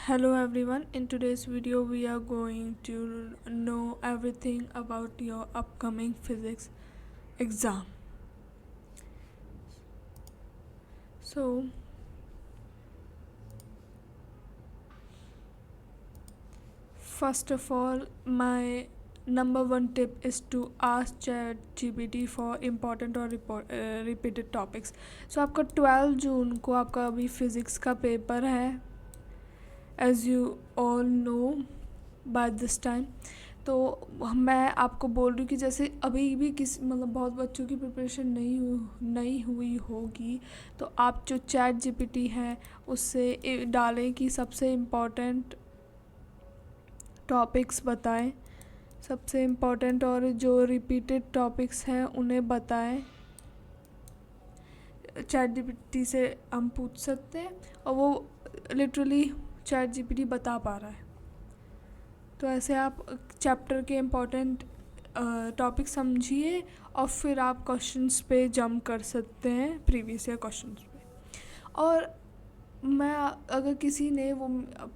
Hello everyone, in today's video we are going to know everything about your upcoming physics exam. So first of all, my number one tip is to ask ChatGPT for important और repeated topics. So आपका 12 जून को आपका अभी physics का paper है, as you all know by this time. तो मैं आपको बोल रही हूँ कि जैसे अभी भी बहुत बच्चों की प्रिपरेशन नहीं हुई होगी, तो आप जो चैट जीपीटी है उससे डालें कि सबसे इम्पोर्टेंट टॉपिक्स बताएं, सबसे इम्पोर्टेंट और जो रिपीटेड टॉपिक्स हैं उन्हें बताएं. चैट जीपीटी से हम पूछ सकते हैं और वो लिटरली चैट जीपीटी बता पा रहा है. तो ऐसे आप चैप्टर के इम्पोर्टेंट टॉपिक समझिए और फिर आप क्वेश्चंस पे जंप कर सकते हैं, प्रीवियस ईयर क्वेश्चंस पे. और मैं अगर किसी ने वो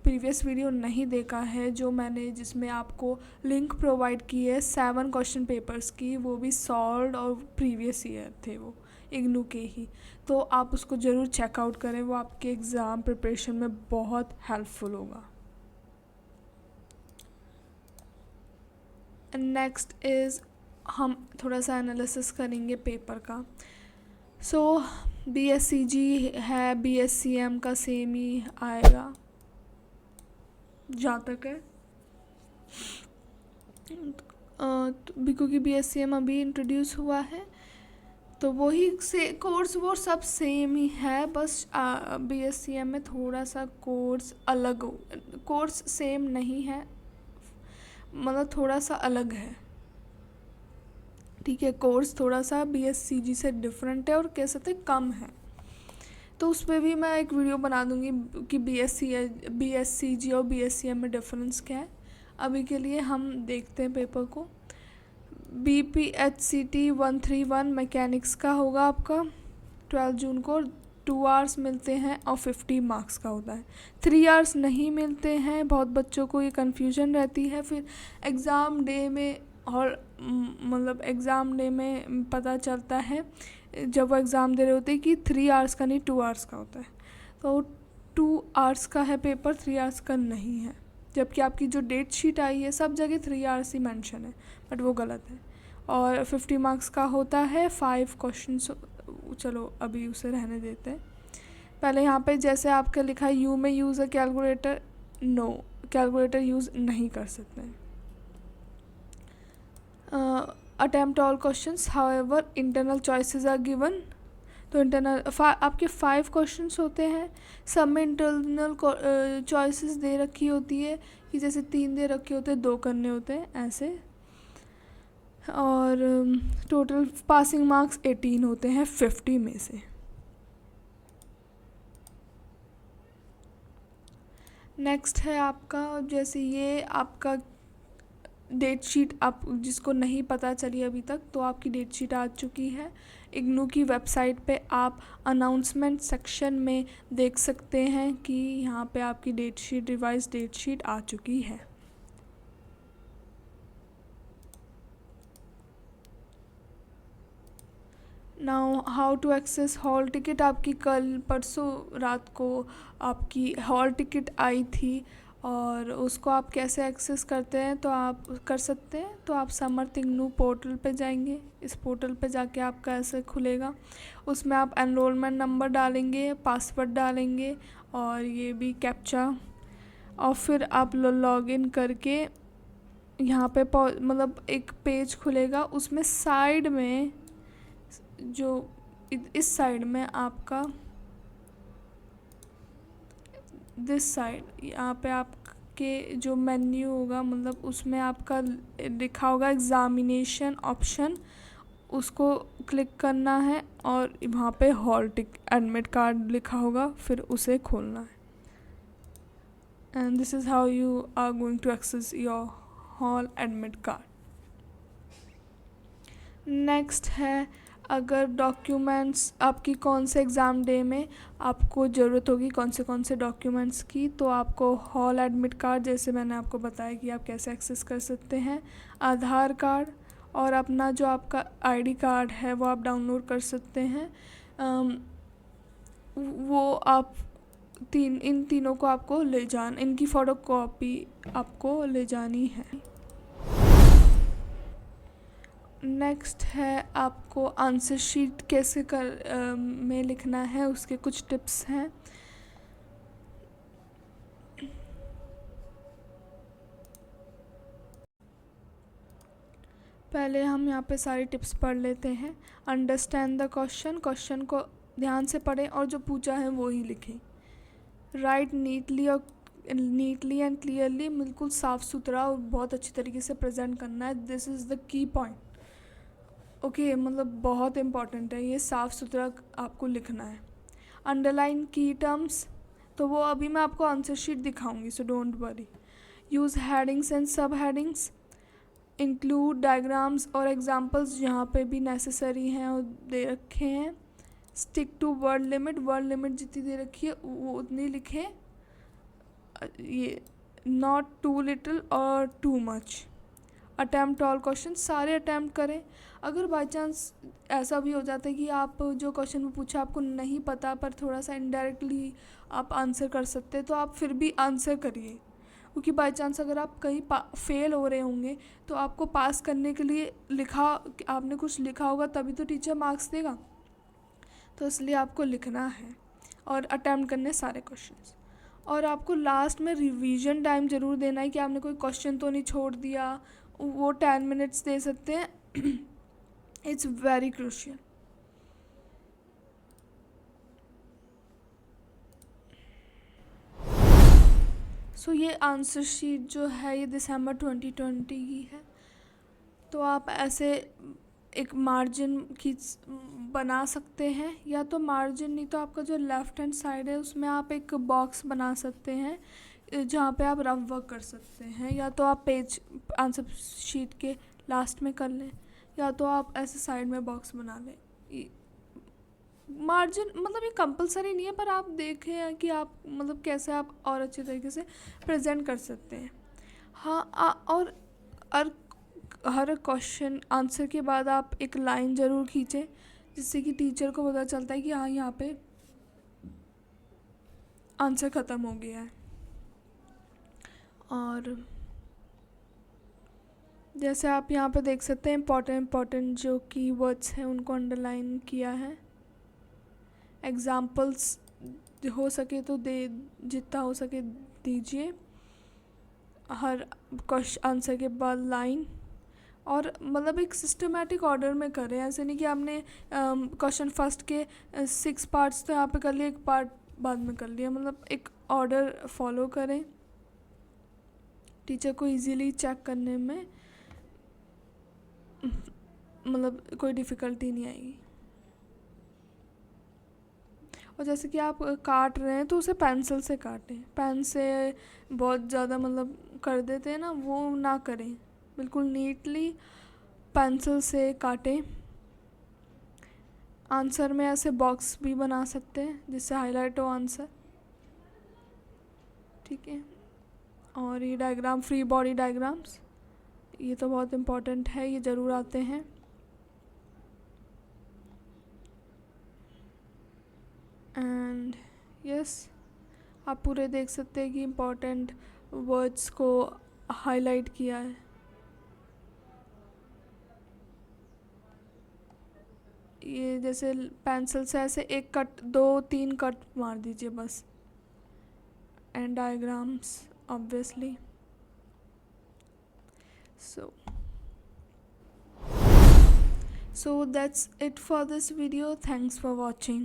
प्रीवियस वीडियो नहीं देखा है जो मैंने जिसमें आपको लिंक प्रोवाइड की है 7 क्वेश्चन पेपर्स की, वो भी सॉल्व्ड और प्रीवियस ईयर थे, वो इग्नू के ही, तो आप उसको ज़रूर चेकआउट करें. वो आपके एग्ज़ाम प्रिपरेशन में बहुत हेल्पफुल होगा. नेक्स्ट इज़ हम थोड़ा सा एनालिसिस करेंगे पेपर का. सो BSCG है, BSCM का सेम ही आएगा जहाँ तक है, क्योंकि BSCM अभी इंट्रोड्यूस हुआ है तो वही से कोर्स वो सब सेम ही है. बस BSCM में थोड़ा सा कोर्स सेम नहीं है, मतलब थोड़ा सा अलग है. ठीक है, कोर्स थोड़ा सा BSCG से डिफरेंट है और कह सकते कम है. तो उस पर भी मैं एक वीडियो बना दूंगी कि BSCG और BSCM में डिफरेंस क्या है. अभी के लिए हम देखते हैं पेपर को. BPHCT 131 मैकेनिक्स का होगा आपका 12 जून को. 2 आवर्स मिलते हैं और 50 मार्क्स का होता है. 3 आवर्स नहीं मिलते हैं, बहुत बच्चों को ये कन्फ्यूजन रहती है. फिर एग्ज़ाम डे में और मतलब एग्ज़ाम डे में पता चलता है जब वो एग्ज़ाम दे रहे होते हैं कि 3 आवर्स का नहीं 2 आवर्स का होता है. तो 2 आवर्स का है पेपर, 3 आवर्स का नहीं है. जबकि आपकी जो डेट शीट आई है सब जगह 3 आवर्स ही मेंशन है, बट वो गलत है. और 50 मार्क्स का होता है. 5 क्वेश्चंस, चलो अभी उसे रहने देते हैं. पहले यहाँ पे जैसे आपका लिखा है you may use a calculator, no, calculator use नहीं कर सकते हैं. Attempt all questions, however internal choices are given. तो इंटरनल आपके 5 क्वेश्चंस होते हैं. सब में इंटरनल चॉइसेस दे रखी होती है कि जैसे 3 दे रखे होते हैं, 2 करने होते हैं ऐसे. और टोटल पासिंग मार्क्स 18 होते हैं 50 में से. नेक्स्ट है आपका, जैसे ये आपका डेट शीट, आप जिसको नहीं पता चली अभी तक तो आपकी डेट शीट आ चुकी है. इग्नू की वेबसाइट पे आप अनाउंसमेंट सेक्शन में देख सकते हैं कि यहाँ पे आपकी date sheet, revise date sheet आ चुकी है. Now how to access hall ticket. आपकी कल परसों रात को आपकी हॉल टिकट आई थी और उसको आप कैसे एक्सेस करते हैं तो आप कर सकते हैं. तो आप समर्थ इग्नू पोर्टल पे जाएंगे. इस पोर्टल पे जाके आपका ऐसे खुलेगा. उसमें आप एनरोलमेंट नंबर डालेंगे, पासवर्ड डालेंगे और ये भी कैप्चा, और फिर आप लॉगिन करके यहाँ पे मतलब एक पेज खुलेगा. उसमें साइड में जो इस साइड में आपका दिस साइड, यहाँ पे आपके जो मेन्यू होगा मतलब उसमें आपका लिखा होगा एग्ज़ामिनेशन ऑप्शन, उसको क्लिक करना है और वहाँ पे हॉल एडमिट कार्ड लिखा होगा, फिर उसे खोलना है. And this is how you are going to access your hall admit card. Next है अगर डॉक्यूमेंट्स आपकी कौन से एग्ज़ाम डे में आपको ज़रूरत होगी कौन से डॉक्यूमेंट्स की, तो आपको हॉल एडमिट कार्ड, जैसे मैंने आपको बताया कि आप कैसे एक्सेस कर सकते हैं, आधार कार्ड और अपना जो आपका आईडी कार्ड है वो आप डाउनलोड कर सकते हैं। वो आप इन तीनों को आपको इनकी फ़ोटो कॉपी आपको ले जानी है। नेक्स्ट है आपको आंसर शीट कैसे में लिखना है, उसके कुछ टिप्स हैं। पहले हम यहाँ पे सारी टिप्स पढ़ लेते हैं। अंडरस्टैंड द क्वेश्चन को ध्यान से पढ़ें और जो पूछा है वो ही लिखें। राइट नीटली एंड क्लियरली, बिल्कुल साफ़ सुथरा और बहुत अच्छी तरीके से प्रेजेंट करना है। This is the key point. Okay, मतलब बहुत इम्पॉर्टेंट है ये, साफ़ सुथरा आपको लिखना है। अंडरलाइन की टर्म्स, तो वो अभी मैं आपको आंसर शीट दिखाऊंगी, so don't worry. Use headings and सब हेडिंग्स, इंक्लूड डायग्राम्स और एग्जांपल्स जहाँ पे भी नेसेसरी हैं और दे रखे हैं। स्टिक टू वर्ड लिमिट जितनी दे रखी है वो उतनी लिखें, ये नॉट टू लिटिल और too much. Attempt all question, सारे अटैम्प्ट करें। अगर बाई चांस ऐसा भी हो जाता है कि आप जो क्वेश्चन में पूछा आपको नहीं पता पर थोड़ा सा इनडायरेक्टली आप आंसर कर सकते हैं, तो आप फिर भी आंसर करिए, क्योंकि बाई चांस अगर आप कहीं फेल हो रहे होंगे तो आपको पास करने के लिए आपने कुछ लिखा होगा तभी तो टीचर मार्क्स देगा, तो इसलिए आपको लिखना है और अटैम्प्ट करने सारे क्वेश्चंस। और आपको लास्ट में रिवीजन टाइम ज़रूर देना है कि आपने कोई क्वेश्चन तो नहीं छोड़ दिया, वो 10 मिनट्स दे सकते हैं। It's very crucial. सो ये आंसर शीट जो है ये दिसंबर 2020 की है। तो आप ऐसे एक मार्जिन बना सकते हैं, या तो मार्जिन नहीं तो आपका जो लेफ़्ट हैंड साइड है उसमें आप एक बॉक्स बना सकते हैं जहाँ पे आप रफ वर्क कर सकते हैं, या तो आप पेज आंसर शीट के लास्ट में कर लें, या तो आप ऐसे साइड में बॉक्स बना लें। मार्जिन मतलब ये कंपलसरी नहीं है, पर आप देखें कि आप मतलब कैसे आप और अच्छे तरीके से प्रेजेंट कर सकते हैं। हाँ, और हर क्वेश्चन आंसर के बाद आप एक लाइन ज़रूर खींचें, जिससे कि टीचर को पता चलता है कि हाँ यहाँ पे आंसर ख़त्म हो गया है। और जैसे आप यहाँ पे देख सकते हैं इम्पॉर्टेंट जो की वर्ड्स हैं उनको अंडरलाइन किया है। एग्जाम्पल्स हो सके तो जितना हो सके दीजिए हर क्वेश्चन आंसर के बाद लाइन, और मतलब एक सिस्टमेटिक ऑर्डर में करें। ऐसे नहीं कि आपने क्वेश्चन फर्स्ट के 6 पार्ट्स तो यहाँ पे कर लिए, एक पार्ट बाद में कर लिया, मतलब एक ऑर्डर फॉलो करें। टीचर को इजीली चेक करने में मतलब कोई डिफ़िकल्टी नहीं आएगी। और जैसे कि आप काट रहे हैं तो उसे पेंसिल से काटें, पेन से बहुत ज़्यादा मतलब कर देते हैं ना, वो ना करें, बिल्कुल नीटली पेंसिल से काटें। आंसर में ऐसे बॉक्स भी बना सकते हैं जिससे हाईलाइट हो आंसर, ठीक है। और ये डायग्राम, फ्री बॉडी डायग्राम्स, ये तो बहुत इम्पोर्टेंट है, ये ज़रूर आते हैं। एंड यस, आप पूरे देख सकते हैं कि इम्पोर्टेंट वर्ड्स को हाईलाइट किया है। ये जैसे पेंसिल से ऐसे एक कट, 2-3 कट मार दीजिए बस। And diagrams obviously. So that's it for this video. Thanks for watching.